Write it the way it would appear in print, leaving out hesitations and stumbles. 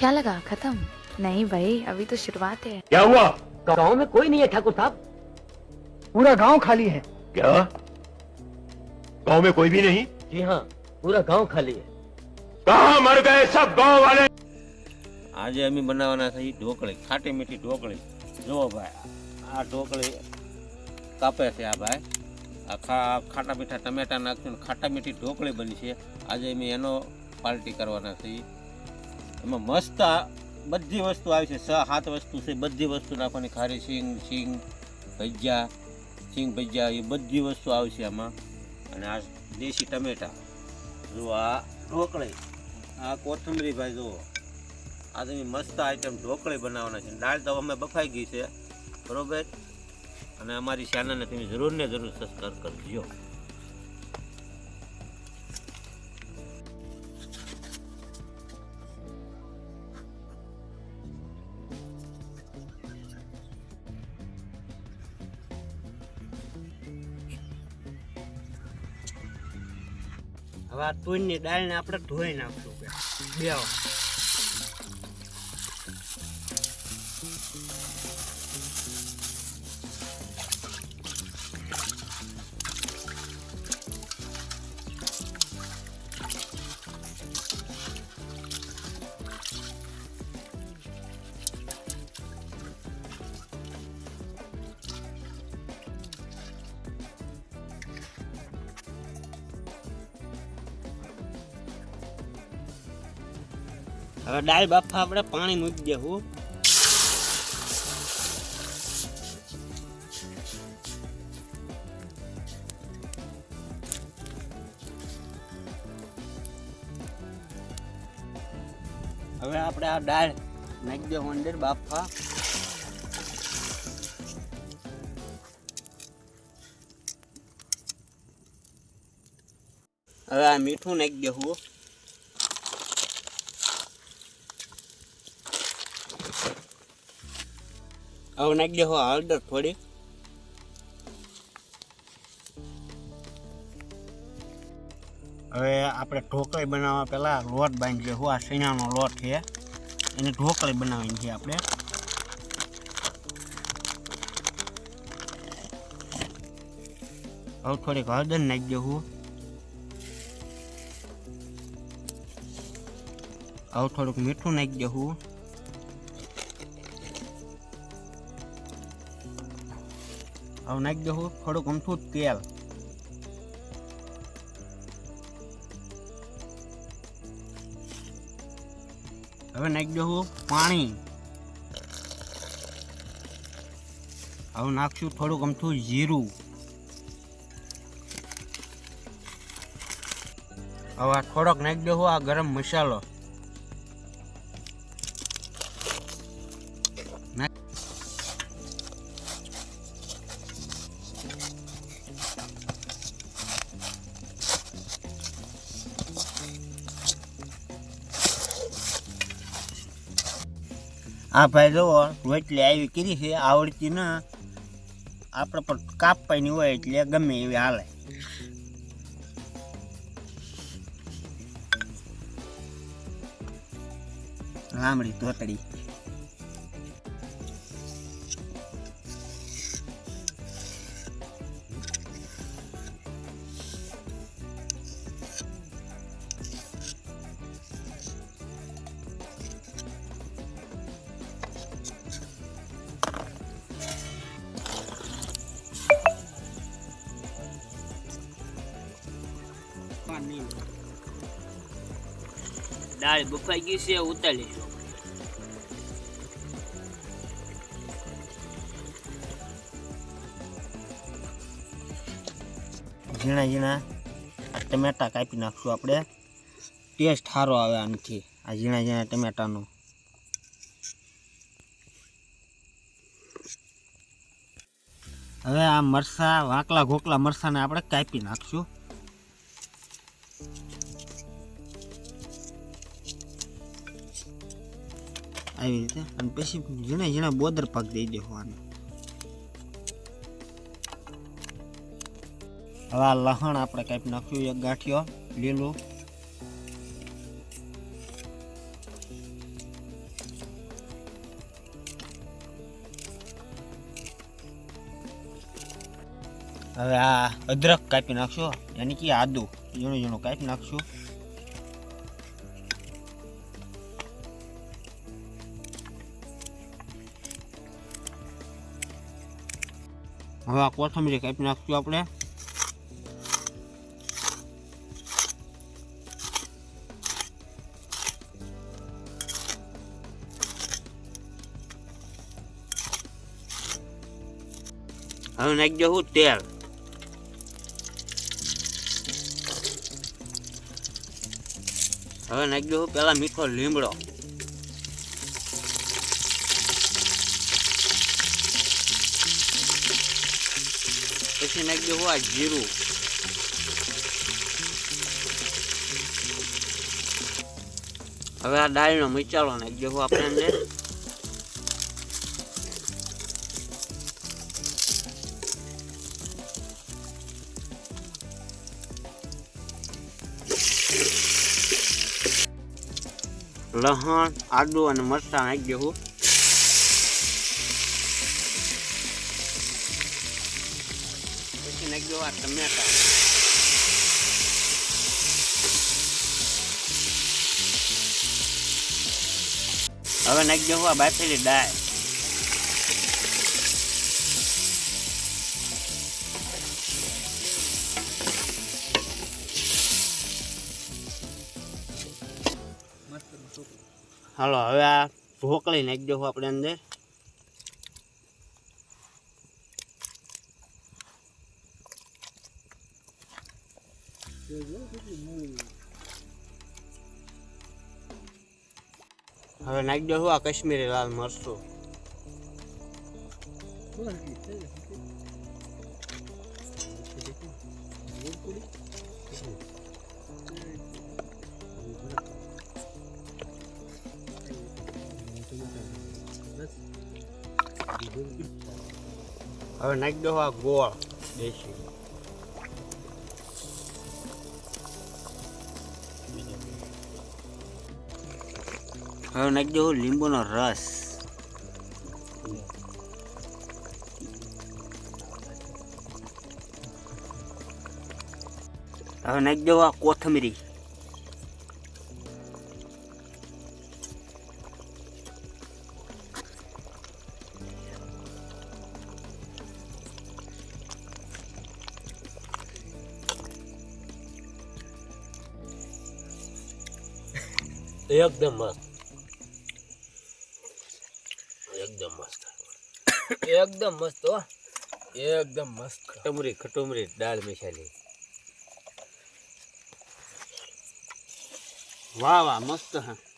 क्या लगा खत्म? नहीं भाई, अभी तो शुरुआत है। क्या हुआ? गांव में कोई नहीं है ठाकुर साहब। पूरा गांव खाली है। क्या गांव में कोई भी नहीं? जी हाँ, पूरा गांव खाली है। कहाँ मर गए सब गांव वाले? આજે અમે બનાવવાના છે ઈ ઢોકળી, ખાટી મીઠી ઢોકળી। જુઓ ભાઈ, આ ઢોકળી કાપે છે આ ભાઈ। આ ખાટા મીઠા ટમેટા નાખીને ખાટા મીઠી ઢોકળી બની છે। આજે અમે એનો પાર્ટી કરવાના છે। એમાં મસ્ત બધી વસ્તુ આવી છે, 6-7 વસ્તુ છે। બધી વસ્તુ નાખવાની, ખારી સિંગ ભજીયા, સિંગ ભજીયા, એ બધી વસ્તુ આવશે આમાં। અને આ દેશી ટમેટા, જુઓ આ ઢોકળી, આ કોથમરી ભાઈ જુઓ। आज मैं मस्त आइटम ढोकળી बनाववाना छे। दाल तो हमें बफाई गई है बरोबर। અને અમારી ચેનલને તમે જરૂર ને જરૂર સબસ્ક્રાઇબ કરજો। હવે આ તુરની દાળને આપણે ધોઈ નાખશું બે હવે દાળ બાફા આપણે પાણી મૂકી દેવું। હવે આપણે આ દાળ નાખી દેવું અંદર બાફા। હવે આ મીઠું નાખી દેવું। હવે નાખી દેવો હળદર થોડી। હવે આપણે ઢોકળી બનાવવા પહેલા લોટ બાંધી દેવો। આ શીણાનો લોટ છે, એને ઢોકળી બનાવવાની છે આપણે। હવે થોડીક હળદર નાખી દેવું। હવે થોડુંક મીઠું નાખી દેવું। હવે નાખી દેવું થોડુંક અમથું તેલ। હવે નાખી દેવું પાણી। હવે નાખશું થોડુંક અમથું જીરું। હવે થોડોક નાખી દેવું આ ગરમ મસાલો। આ ભાઈ જુઓ રોટલી આવી કરી છે, આવડતી ના આપણે પણ કાપવાની હોય એટલે ગમે એવી હાલે। લાંબડી ધોતડી દાળ બફાઈ ગઈ છે, ઉતારી લઈશું। ઝીણા ઝીણા ટમેટા કાપી નાખશું આપણે, ટેસ્ટ સારો આવે આનાથી, આ ઝીણા ઝીણા ટમેટાનો। હવે આ મરસા વાંકલા ઘોકલા મરસાને આપણે કાપી નાખશું। આવી રીતે, અને પછી ઝીણા ઝીણા બોદર પાક દઈ દેવાનો। હવે આ લસણ આપણે કાપી નાખ્યું એક ગાંઠિયો લીલું। હવે આ અદરક કાપી નાખશો, યાની કે આદુ ઝીણું ઝીણું કાપી નાખશું. હવે આ કોથમરી કાપી નાખશું આપણે. હવે નાખી દઉં તેલ. હવે નાખી દઉં પેલા મીઠો લીમડો. પછી નાખી દઉં આ જીરું. હવે આ દાળનો મસાલો નાખી દઉં આપણે અંદર. લસણ, આદુ અને મરચાં નાખી દઉં. પછી નાખી દઉં આ ટમેટા. હવે નાખી દઉં આ બાફેલી દાળ. હાલો હવે આ ઢોકળી નાખી દઉં આપણે અંદર. હવે નાખી દઉં આ કાશ્મીરી લાલ મરચું. હવે નાખી દો આ ગોળ દેશી. હવે નાખી દો લીંબુનો રસ. હવે નાખી દો આ કોથમરી. एकदम मस्त, एकदम मस्त, एकदम मस्त हो, एकदम मस्त. खटुमरी खटुमरी दाल मिसाली. વાહ વાહ મસ્ત. હા